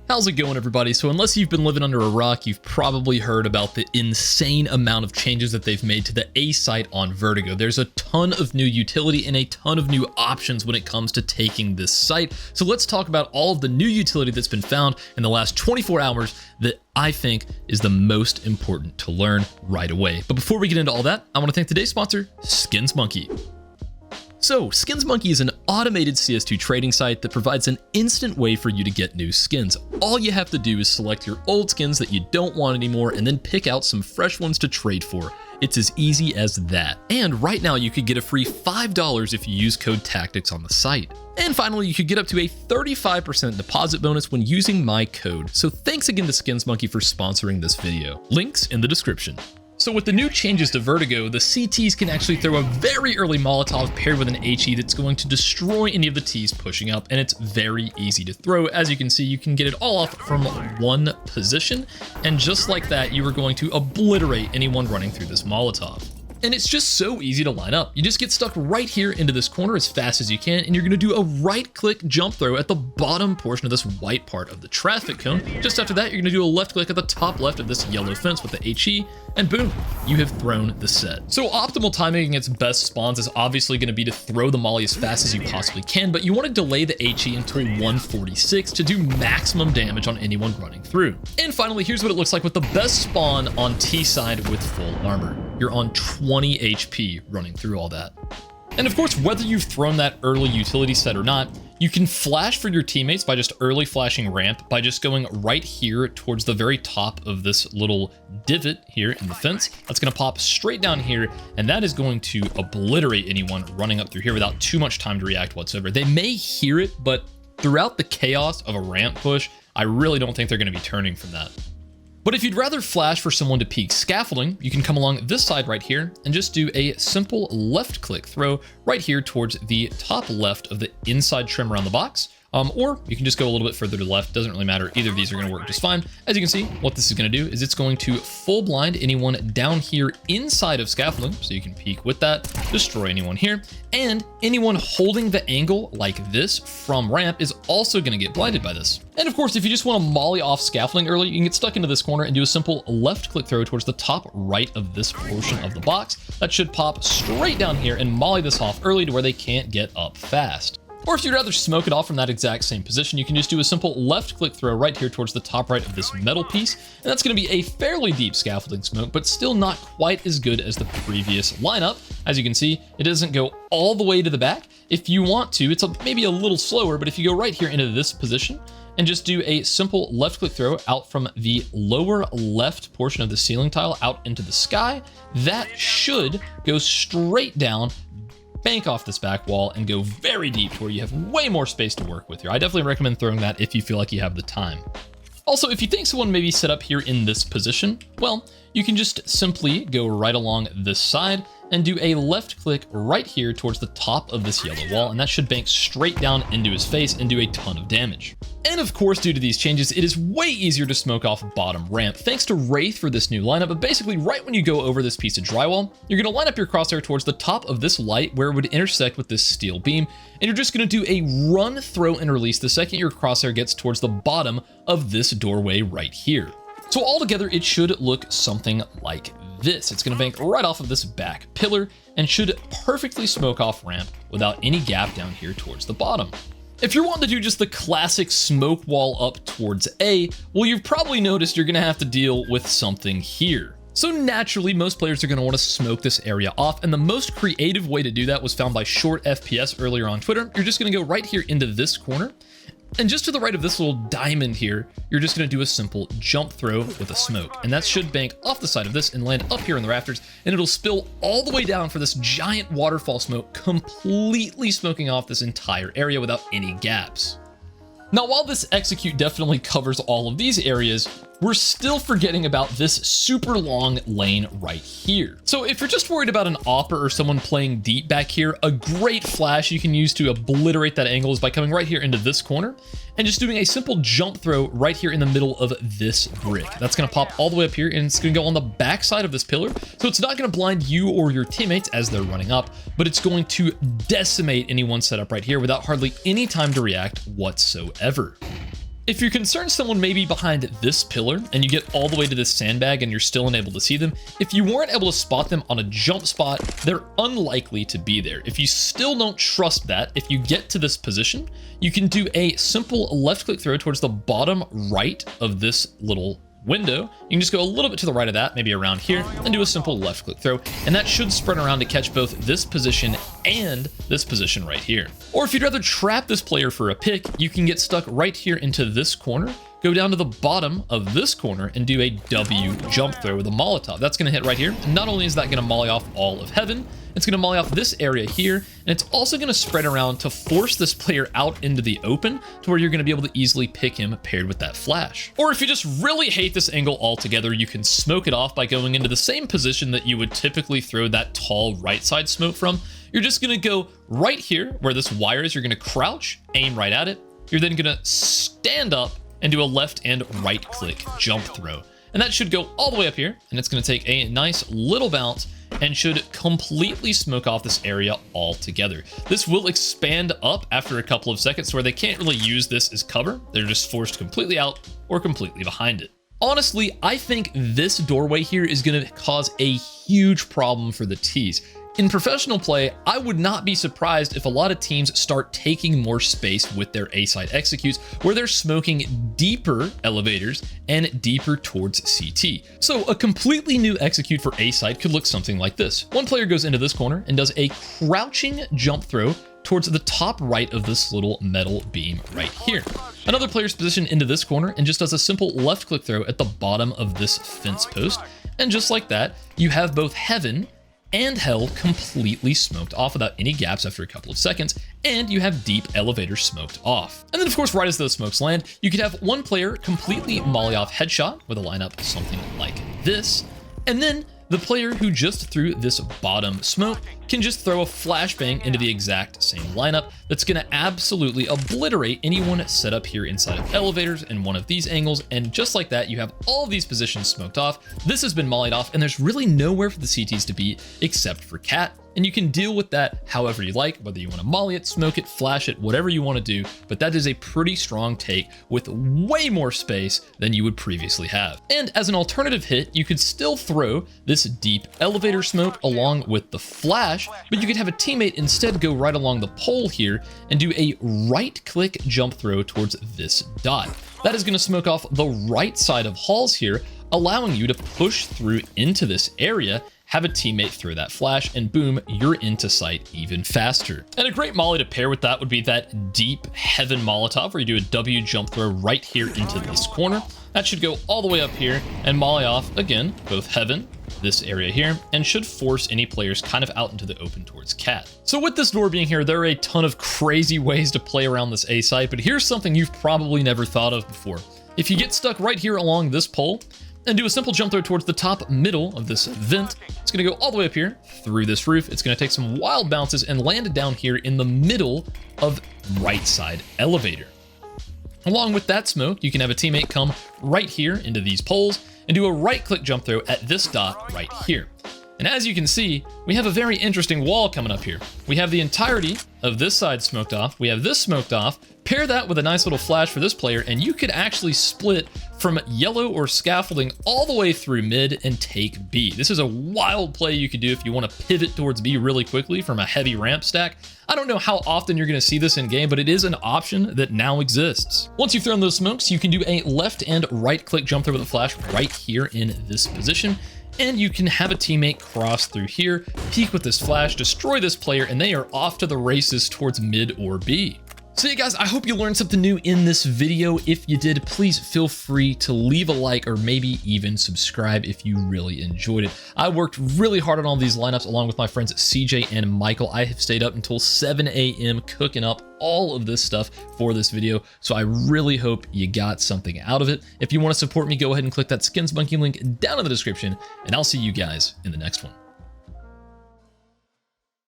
How's it going, everybody? So unless you've been living under a rock, you've probably heard about the insane amount of changes that they've made to the A site on Vertigo. There's a ton of new utility and a ton of new options when it comes to taking this site. So let's talk about all of the new utility that's been found in the last 24 hours that I think is the most important to learn right away. But before we get into all that, I want to thank today's sponsor, SkinsMonkey. So, SkinsMonkey is an automated CS2 trading site that provides an instant way for you to get new skins. All you have to do is select your old skins that you don't want anymore and then pick out some fresh ones to trade for. It's as easy as that. And right now you could get a free $5 if you use code TACTICS on the site. And finally, you could get up to a 35% deposit bonus when using my code. So thanks again to SkinsMonkey for sponsoring this video. Links in the description. So with the new changes to Vertigo, the CTs can actually throw a very early Molotov paired with an HE that's going to destroy any of the Ts pushing up, and it's very easy to throw. As you can see, you can get it all off from one position, and just like that, you are going to obliterate anyone running through this Molotov. And it's just so easy to line up. You just get stuck right here into this corner as fast as you can, and you're gonna do a right-click jump throw at the bottom portion of this white part of the traffic cone. Just after that, you're gonna do a left click at the top left of this yellow fence with the HE, and boom, you have thrown the set. So optimal timing against best spawns is obviously gonna be to throw the molly as fast as you possibly can, but you wanna delay the HE until 146 to do maximum damage on anyone running through. And finally, here's what it looks like with the best spawn on T side with full armor. You're on 20 HP running through all that. And of course, whether you've thrown that early utility set or not, you can flash for your teammates by just early flashing ramp by just going right here towards the very top of this little divot here in the fence. That's going to pop straight down here, and that is going to obliterate anyone running up through here without too much time to react whatsoever. They may hear it, but throughout the chaos of a ramp push, I really don't think they're going to be turning from that. But if you'd rather flash for someone to peek scaffolding, you can come along this side right here and just do a simple left click throw right here towards the top left of the inside trim around the box. Or you can just go a little bit further to the left. Doesn't really matter. Either of these are going to work just fine. As you can see, what this is going to do is it's going to full blind anyone down here inside of scaffolding. So you can peek with that, destroy anyone here. And anyone holding the angle like this from ramp is also going to get blinded by this. And of course, if you just want to molly off scaffolding early, you can get stuck into this corner and do a simple left click throw towards the top right of this portion of the box. That should pop straight down here and molly this off early to where they can't get up fast. Or if you'd rather smoke it off from that exact same position, you can just do a simple left click throw right here towards the top right of this metal piece. And that's going to be a fairly deep scaffolding smoke, but still not quite as good as the previous lineup. As you can see, it doesn't go all the way to the back. If you want to, it's maybe a little slower, but if you go right here into this position and just do a simple left click throw out from the lower left portion of the ceiling tile out into the sky, that should go straight down, bank off this back wall, and go very deep to where you have way more space to work with here. I definitely recommend throwing that if you feel like you have the time. Also, if you think someone may be set up here in this position, well, you can just simply go right along this side and do a left click right here towards the top of this yellow wall, and that should bank straight down into his face and do a ton of damage. And of course, due to these changes, it is way easier to smoke off bottom ramp thanks to Wraith for this new lineup. But basically, right when you go over this piece of drywall, you're going to line up your crosshair towards the top of this light where it would intersect with this steel beam, and you're just going to do a run, throw, and release the second your crosshair gets towards the bottom of this doorway right here. So altogether, it should look something like this. It's going to bank right off of this back pillar and should perfectly smoke off ramp without any gap down here towards the bottom. If you're wanting to do just the classic smoke wall up towards A, well, you've probably noticed you're going to have to deal with something here. So naturally, most players are going to want to smoke this area off, and the most creative way to do that was found by Short FPS earlier on Twitter. You're just going to go right here into this corner, and just to the right of this little diamond here, you're just going to do a simple jump throw with a smoke, and that should bank off the side of this and land up here in the rafters, and it'll spill all the way down for this giant waterfall smoke, completely smoking off this entire area without any gaps. Now, while this execute definitely covers all of these areas, we're still forgetting about this super long lane right here. So if you're just worried about an opper or someone playing deep back here, a great flash you can use to obliterate that angle is by coming right here into this corner and just doing a simple jump throw right here in the middle of this brick. That's going to pop all the way up here, and it's going to go on the back side of this pillar. So it's not going to blind you or your teammates as they're running up, but it's going to decimate anyone set up right here without hardly any time to react whatsoever. If you're concerned someone may be behind this pillar and you get all the way to this sandbag and you're still unable to see them, if you weren't able to spot them on a jump spot, they're unlikely to be there. If you still don't trust that, if you get to this position, you can do a simple left click throw towards the bottom right of this little window. You can just go a little bit to the right of that, maybe around here, and do a simple left click throw, and that should spread around to catch both this position and this position right here. Or if you'd rather trap this player for a pick, you can get stuck right here into this corner, go down to the bottom of this corner and do a W jump throw with a Molotov. That's going to hit right here. And not only is that going to molly off all of heaven, it's going to molly off this area here, and it's also going to spread around to force this player out into the open to where you're going to be able to easily pick him paired with that flash. Or if you just really hate this angle altogether, you can smoke it off by going into the same position that you would typically throw that tall right side smoke from. You're just going to go right here where this wire is. You're going to crouch, aim right at it. You're then going to stand up and do a left and right click jump throw. And that should go all the way up here, and it's going to take a nice little bounce and should completely smoke off this area altogether. This will expand up after a couple of seconds where they can't really use this as cover. They're just forced completely out or completely behind it. Honestly, I think this doorway here is going to cause a huge problem for the T's. In professional play, I would not be surprised if a lot of teams start taking more space with their A-side executes, where they're smoking deeper elevators and deeper towards CT. So a completely new execute for A-side could look something like this. One player goes into this corner and does a crouching jump throw towards the top right of this little metal beam right here. Another player's positioned into this corner and just does a simple left click throw at the bottom of this fence post. And just like that, you have both heaven and hell completely smoked off without any gaps after a couple of seconds, and you have deep elevators smoked off. And then of course, right as those smokes land, you could have one player completely molly off headshot with a lineup something like this, and then the player who just threw this bottom smoke can just throw a flashbang into the exact same lineup that's going to absolutely obliterate anyone set up here inside of elevators in one of these angles. And just like that, you have all of these positions smoked off. This has been mollied off, and there's really nowhere for the CTs to be except for Cat. And you can deal with that however you like, whether you want to molly it, smoke it, flash it, whatever you want to do. But that is a pretty strong take with way more space than you would previously have. And as an alternative hit, you could still throw this deep elevator smoke along with the flash, but you could have a teammate instead go right along the pole here and do a right click jump throw towards this dot. That is going to smoke off the right side of halls here, allowing you to push through into this area, have a teammate throw that flash, and boom, you're into sight even faster. And a great molly to pair with that would be that deep heaven Molotov, where you do a W jump throw right here into this corner. That should go all the way up here and molly off, again, both heaven, this area here, and should force any players kind of out into the open towards Cat. So with this door being here, there are a ton of crazy ways to play around this A site, but here's something you've probably never thought of before. If you get stuck right here along this pole, and do a simple jump throw towards the top middle of this vent, it's going to go all the way up here through this roof. It's going to take some wild bounces and land down here in the middle of right side elevator. Along with that smoke, you can have a teammate come right here into these poles and do a right click jump throw at this dot right here. And as you can see, we have a very interesting wall coming up here. We have the entirety of this side smoked off. We have this smoked off. Pair that with a nice little flash for this player, and you could actually split from yellow or scaffolding all the way through mid and take B. This is a wild play you could do if you want to pivot towards B really quickly from a heavy ramp stack. I don't know how often you're going to see this in game, but it is an option that now exists. Once you've thrown those smokes, you can do a left and right click jump throw with a flash right here in this position. And you can have a teammate cross through here, peek with this flash, destroy this player, and they are off to the races towards mid or B. So yeah guys, I hope you learned something new in this video. If you did, please feel free to leave a like or maybe even subscribe if you really enjoyed it. I worked really hard on all these lineups along with my friends CJ and Michael. I have stayed up until 7 a.m. cooking up all of this stuff for this video, so I really hope you got something out of it. If you want to support me, go ahead and click that Skins Monkey link down in the description, and I'll see you guys in the next one.